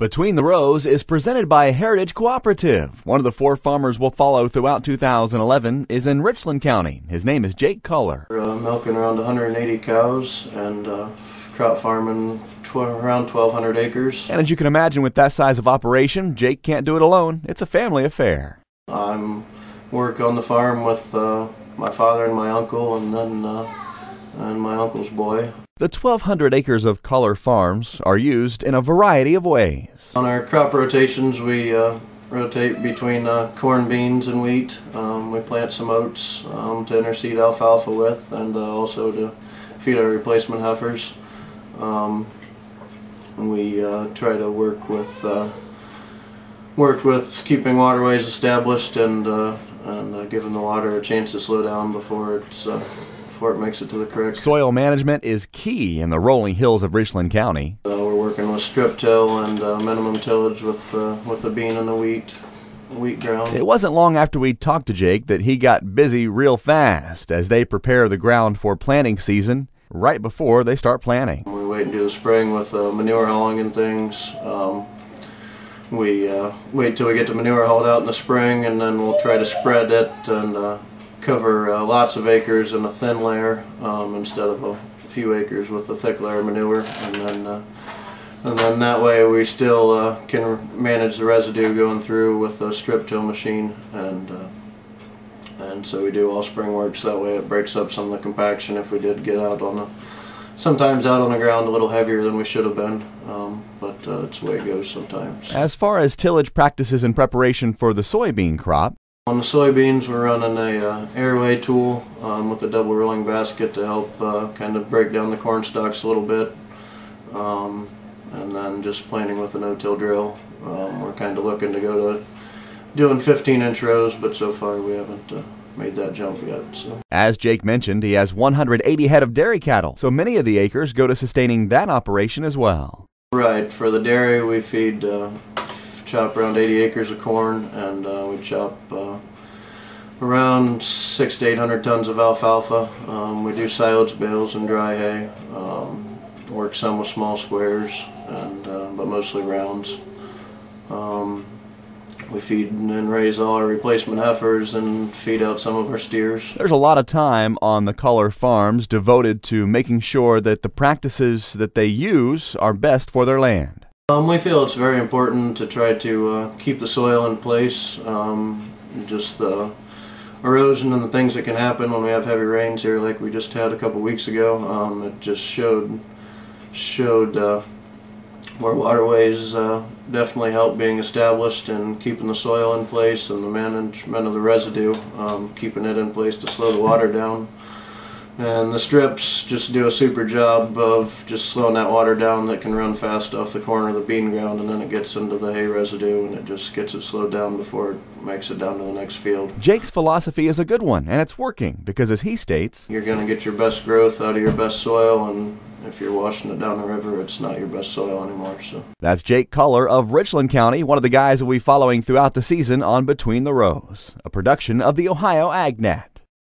Between the Rows is presented by Heritage Cooperative. One of the 4 farmers we'll follow throughout 2011 is in Richland County. His name is Jake Culler. We're milking around 180 cows and crop farming around 1,200 acres. And as you can imagine, with that size of operation, Jake can't do it alone. It's a family affair. I'm work on the farm with my father and my uncle, and then and my uncle's boy. The 1,200 acres of Culler farms are used in a variety of ways. On our crop rotations, we rotate between corn, beans, and wheat. We plant some oats to interseed alfalfa with, and also to feed our replacement heifers. We try to work with keeping waterways established and giving the water a chance to slow down before it makes it to the creek. Soil management is key in the rolling hills of Richland County. We're working with strip till and minimum tillage with the bean and the wheat ground. It wasn't long after we talked to Jake that he got busy real fast as they prepare the ground for planting season right before they start planting. We wait until the spring with manure hauling and things. We wait till we get the manure hauled out in the spring, and then we'll try to spread it and cover lots of acres in a thin layer instead of a few acres with a thick layer of manure, and then that way we still can manage the residue going through with the strip till machine, and so we do all spring works. That way it breaks up some of the compaction if we did get out sometimes out on the ground a little heavier than we should have been, but it's the way it goes sometimes. As far as tillage practices in preparation for the soybean crop, on the soybeans, we're running a airway tool with a double rolling basket to help kind of break down the corn stalks a little bit, and then just planting with a no-till drill. We're kind of looking to go to doing 15-inch rows, but so far we haven't made that jump yet. So. As Jake mentioned, he has 180 head of dairy cattle, so many of the acres go to sustaining that operation as well. Right, for the dairy we chop around 80 acres of corn, and we chop around 600 to 800 tons of alfalfa. We do silage bales and dry hay. Work some with small squares, but mostly rounds. We feed and raise all our replacement heifers and feed out some of our steers. There's a lot of time on the Culler farms devoted to making sure that the practices that they use are best for their land. We feel it's very important to try to keep the soil in place. Just the erosion and the things that can happen when we have heavy rains here, like we just had a couple weeks ago. It just showed where waterways definitely help being established and keeping the soil in place, and the management of the residue, keeping it in place to slow the water down. And the strips just do a super job of just slowing that water down that can run fast off the corner of the bean ground, and then it gets into the hay residue and it just gets it slowed down before it makes it down to the next field. Jake's philosophy is a good one, and it's working because, as he states, you're going to get your best growth out of your best soil, and if you're washing it down the river, it's not your best soil anymore. So that's Jake Culler of Richland County, one of the guys we'll be following throughout the season on Between the Rows, a production of the Ohio AgNet.